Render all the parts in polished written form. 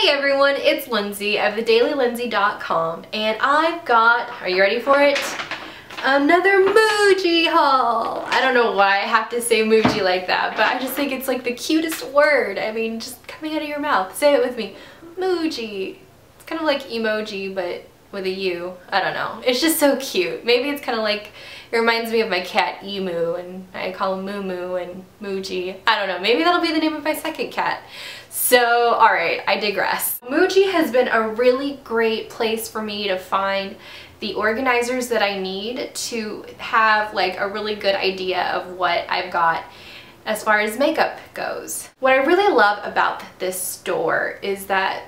Hey everyone, it's Lindsay of thedailylindsay.com and I've got, are you ready for it? Another Muji haul! I don't know why I have to say Muji like that, but I just think it's like the cutest word. I mean, just coming out of your mouth. Say it with me. Muji. It's kind of like emoji, but with a U. I don't know. It's just so cute. Maybe it's kind of like, it reminds me of my cat Emu, and I call him Moo Moo and Muji. I don't know. Maybe that'll be the name of my second cat. So, alright, I digress. Muji has been a really great place for me to find the organizers that I need to have like a really good idea of what I've got as far as makeup goes. What I really love about this store is that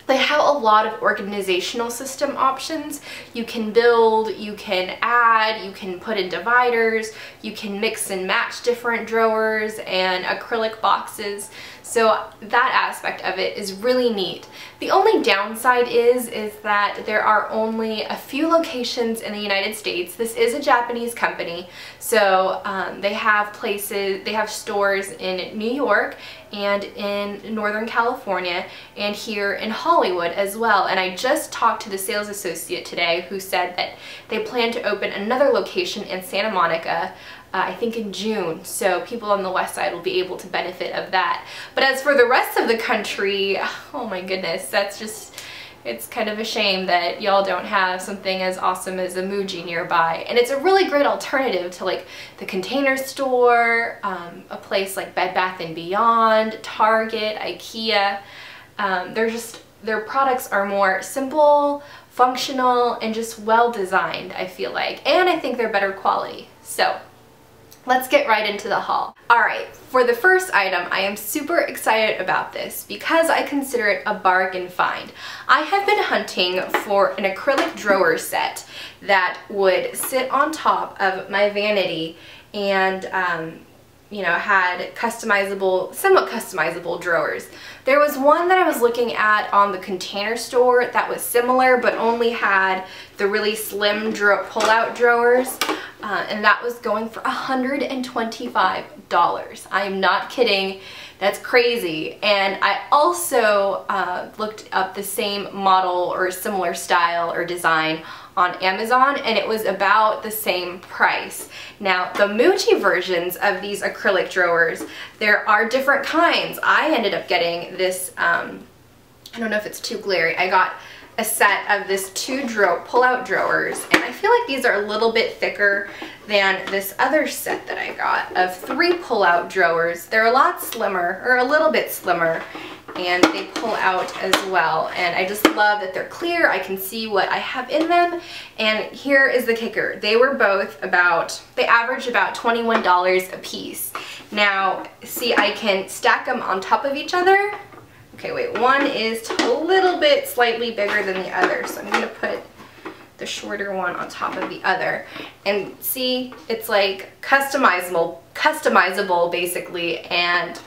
they have a lot of organizational system options. You can build, you can add, you can put in dividers, you can mix and match different drawers and acrylic boxes. So that aspect of it is really neat. The only downside is that there are only a few locations in the United States. This is a Japanese company, so they have stores in New York and in Northern California and here in Hollywood as well. And I just talked to the sales associate today who said that they plan to open another location in Santa Monica I think in June, so people on the west side will be able to benefit of that. But as for the rest of the country, oh my goodness, that's just, it's kind of a shame that y'all don't have something as awesome as a Muji nearby. And it's a really great alternative to like the Container Store, a place like Bed Bath & Beyond, Target, IKEA. Their products are more simple, functional, and just well designed, I feel like. And I think they're better quality. So let's get right into the haul. Alright, for the first item, I am super excited about this because I consider it a bargain find. I have been hunting for an acrylic drawer set that would sit on top of my vanity and you know, had customizable, somewhat customizable drawers. There was one that I was looking at on the Container Store that was similar but only had the really slim pull-out drawers. And that was going for $125. I am not kidding. That's crazy. And I also looked up the same model or similar style or design on Amazon, and it was about the same price. Now, the Muji versions of these acrylic drawers, there are different kinds. I ended up getting this, I don't know if it's too glary, I got a set of this two pull-out drawers, and I feel like these are a little bit thicker than this other set that I got of 3 pull-out drawers. They're a lot slimmer, or a little bit slimmer, and they pull out as well. And I just love that they're clear. I can see what I have in them. And here is the kicker. They were both they averaged about $21 a piece. Now, see, I can stack them on top of each other. Okay, wait, one is a little bit slightly bigger than the other, so I'm gonna put the shorter one on top of the other. And see, it's like customizable basically, and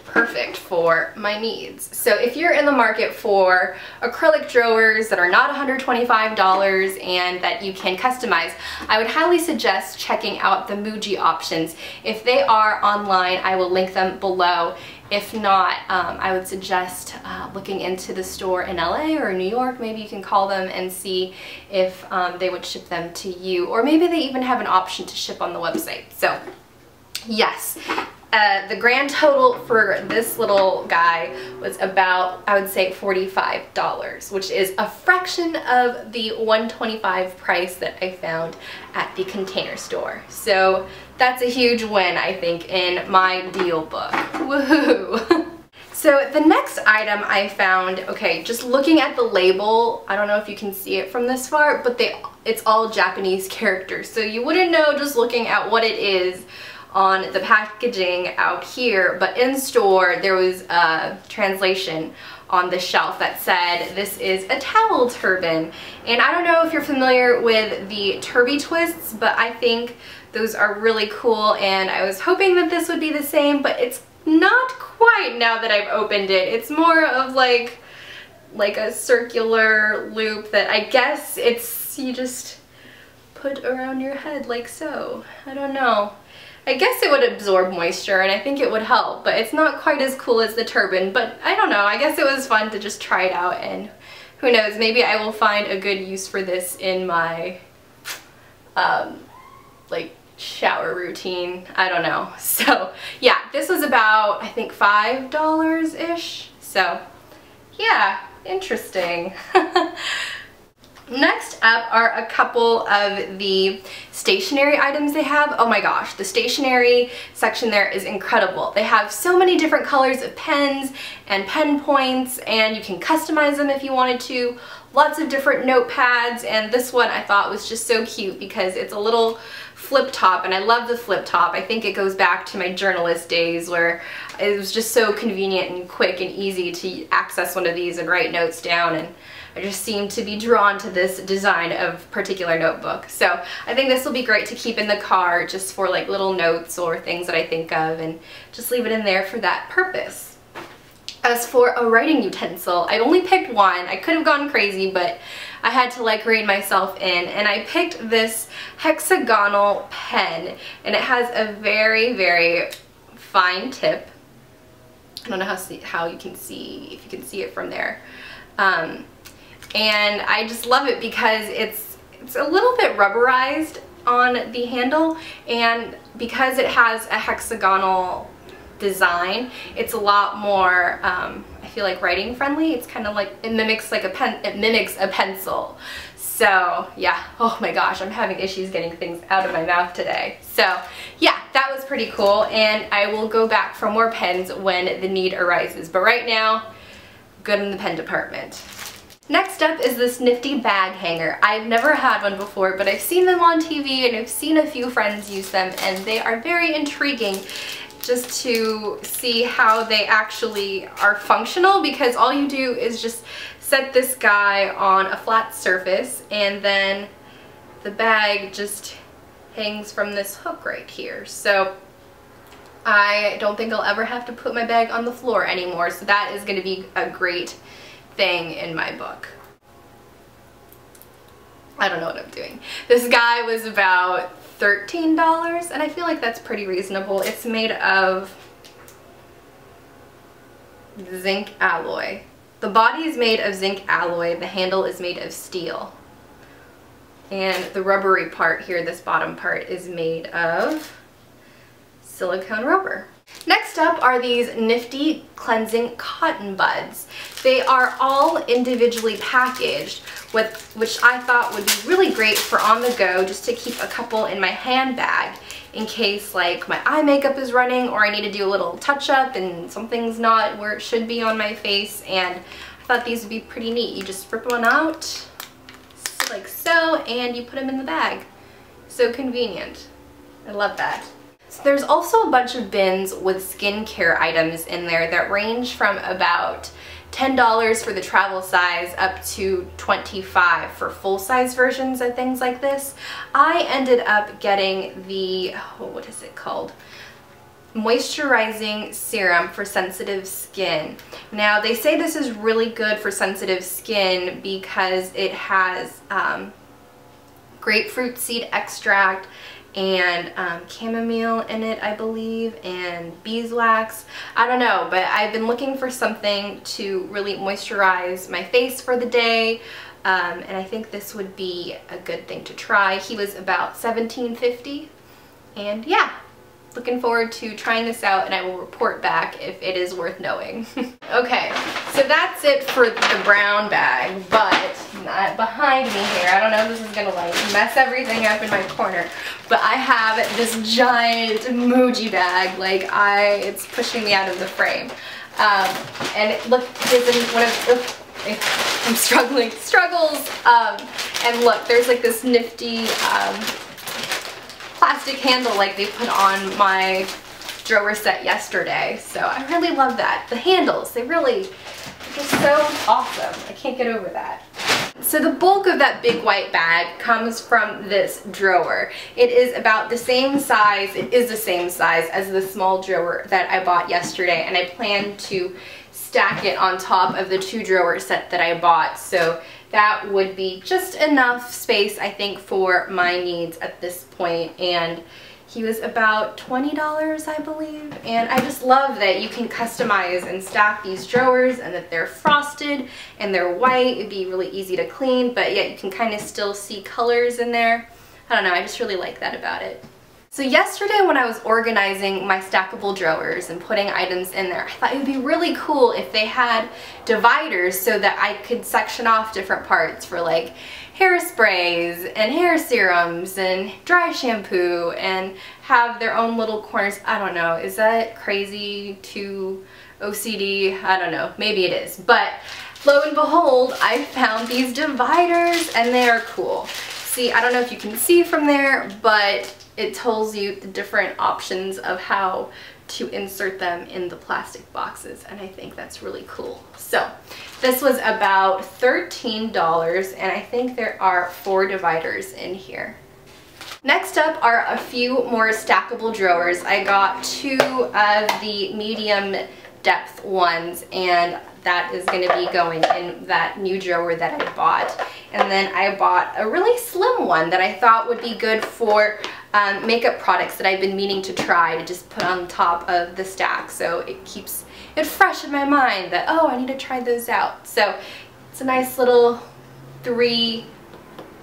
perfect for my needs. So if you're in the market for acrylic drawers that are not $125 and that you can customize, I would highly suggest checking out the Muji options. If they are online, I will link them below. If not, I would suggest looking into the store in LA or New York. Maybe you can call them and see if they would ship them to you, or maybe they even have an option to ship on the website. So yes. The grand total for this little guy was about, I would say, $45, which is a fraction of the $125 price that I found at the Container Store. So that's a huge win, I think, in my deal book. Woohoo! So the next item I found, okay, just looking at the label, I don't know if you can see it from this far, but it's all Japanese characters. So you wouldn't know just looking at what it is on the packaging out here, but in store there was a translation on the shelf that said this is a towel turban. And I don't know if you're familiar with the Turby twists, but I think those are really cool, and I was hoping that this would be the same, but it's not quite now that I've opened it. It's more of like a circular loop that I guess you just put around your head like so. I don't know. I guess it would absorb moisture and I think it would help, but it's not quite as cool as the turban. But I don't know, I guess it was fun to just try it out, and who knows, maybe I will find a good use for this in my like shower routine. I don't know. So yeah, this was about, I think, $5-ish. So yeah, interesting. Next up are a couple of the stationery items they have. Oh my gosh, the stationery section there is incredible. They have so many different colors of pens and pen points, and you can customize them if you wanted to. Lots of different notepads, and this one I thought was just so cute because it's a little flip top, and I love the flip top. I think it goes back to my journalist days where it was just so convenient and quick and easy to access one of these and write notes down, and I just seem to be drawn to this design of particular notebook. So I think this will be great to keep in the car just for like little notes or things that I think of, and just leave it in there for that purpose. As for a writing utensil, I only picked one. I could have gone crazy, but I had to like rein myself in, and I picked this hexagonal pen, and it has a very, very fine tip. I don't know how you can see, if you can see it from there. And I just love it because it's a little bit rubberized on the handle, and because it has a hexagonal design, it's a lot more, I feel like, writing friendly. It's kind of like, it mimics a pencil. So yeah, oh my gosh, I'm having issues getting things out of my mouth today. So yeah, that was pretty cool, and I will go back for more pens when the need arises. But right now, good in the pen department. Next up is this nifty bag hanger. I've never had one before, but I've seen them on TV and I've seen a few friends use them, and they are very intriguing just to see how they actually are functional, because all you do is just set this guy on a flat surface, and then the bag just hangs from this hook right here. So I don't think I'll ever have to put my bag on the floor anymore, so that is going to be a great thing in my book. I don't know what I'm doing. This guy was about $13, and I feel like that's pretty reasonable. It's made of zinc alloy. The body is made of zinc alloy, the handle is made of steel, and the rubbery part here, this bottom part, is made of silicone rubber. Next up are these nifty cleansing cotton buds. They are all individually packaged, which I thought would be really great for on the go, just to keep a couple in my handbag in case like my eye makeup is running, or I need to do a little touch up and something's not where it should be on my face. And I thought these would be pretty neat. You just rip one out like so, and you put them in the bag. So convenient. I love that. So there's also a bunch of bins with skincare items in there that range from about $10 for the travel size up to $25 for full-size versions of things like this. I ended up getting the, oh, what is it called? Moisturizing serum for sensitive skin. Now they say this is really good for sensitive skin because it has grapefruit seed extract and chamomile in it, I believe, and beeswax. I don't know, but I've been looking for something to really moisturize my face for the day, and I think this would be a good thing to try. He was about $17.50, and yeah, looking forward to trying this out, and I will report back if it is worth knowing. Okay, so that's it for the brown bag, but behind me here, I don't know if this is gonna like mess everything up in my corner, but I have this giant Muji bag. Like it's pushing me out of the frame. And look, here's one of, I'm struggles. And look, there's like this nifty plastic handle like they put on my drawer set yesterday. So I really love that. The handles, they're just so awesome. I can't get over that. So the bulk of that big white bag comes from this drawer. It is about the same size, it is the same size as the small drawer that I bought yesterday, and I plan to stack it on top of the 2-drawer set that I bought. So that would be just enough space, I think, for my needs at this point. And He was about $20, I believe, and I just love that you can customize and stack these drawers and that they're frosted and they're white. It'd be really easy to clean, but yet you can kind of still see colors in there. I don't know, I just really like that about it. So yesterday when I was organizing my stackable drawers and putting items in there, I thought it would be really cool if they had dividers so that I could section off different parts for like hairsprays and hair serums and dry shampoo and have their own little corners. I don't know, is that crazy to OCD? I don't know, maybe it is. But lo and behold, I found these dividers and they are cool. See, I don't know if you can see from there, but it tells you the different options of how to insert them in the plastic boxes, and I think that's really cool. So this was about $13, and I think there are 4 dividers in here. Next up are a few more stackable drawers. I got 2 of the medium depth ones, and that is going to be going in that new drawer that I bought. And then I bought a really slim one that I thought would be good for makeup products that I've been meaning to try to just put on top of the stack, so it keeps it fresh in my mind that, oh, I need to try those out. So it's a nice little 3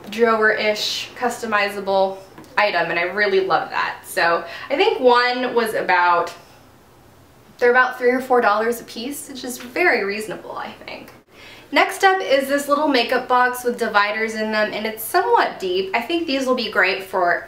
drawer-ish customizable item, and I really love that. So I think one was about, they're about $3 or $4 a piece, which is very reasonable, I think. Next up is this little makeup box with dividers in them, and it's somewhat deep. I think these will be great for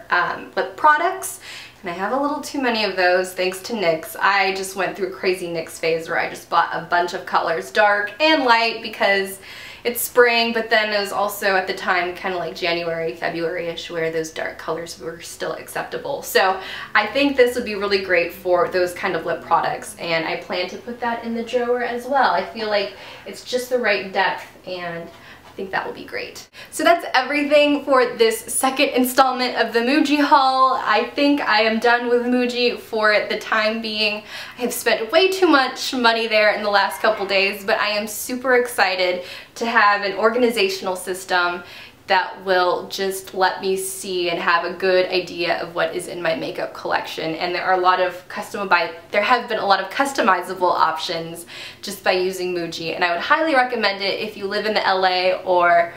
lip products, and I have a little too many of those thanks to NYX. I just went through a crazy NYX phase where I just bought a bunch of colors, dark and light, because it's spring, but then it was also at the time kind of like January, February-ish, where those dark colors were still acceptable. So I think this would be really great for those kind of lip products, and I plan to put that in the drawer as well. I feel like it's just the right depth, and I think that will be great. So that's everything for this second installment of the Muji haul. I think I am done with Muji for the time being. I have spent way too much money there in the last couple days, but I am super excited to have an organizational system that will just let me see and have a good idea of what is in my makeup collection. And there have been a lot of customizable options just by using Muji, and I would highly recommend it if you live in the LA or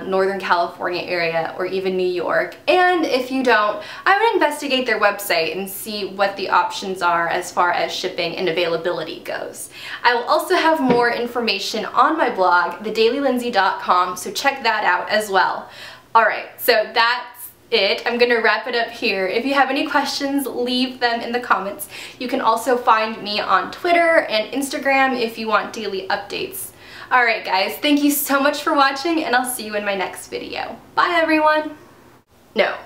Northern California area, or even New York. And if you don't, I would investigate their website and see what the options are as far as shipping and availability goes. I will also have more information on my blog, thedailylindsay.com, so check that out as well. Alright, so that's it. I'm gonna wrap it up here. If you have any questions, leave them in the comments. You can also find me on Twitter and Instagram if you want daily updates. Alright guys, thank you so much for watching, and I'll see you in my next video. Bye everyone! No,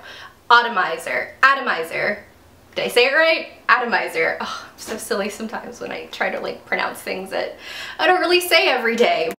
atomizer. Atomizer. Did I say it right? Atomizer. Oh, I'm so silly sometimes when I try to like pronounce things that I don't really say every day.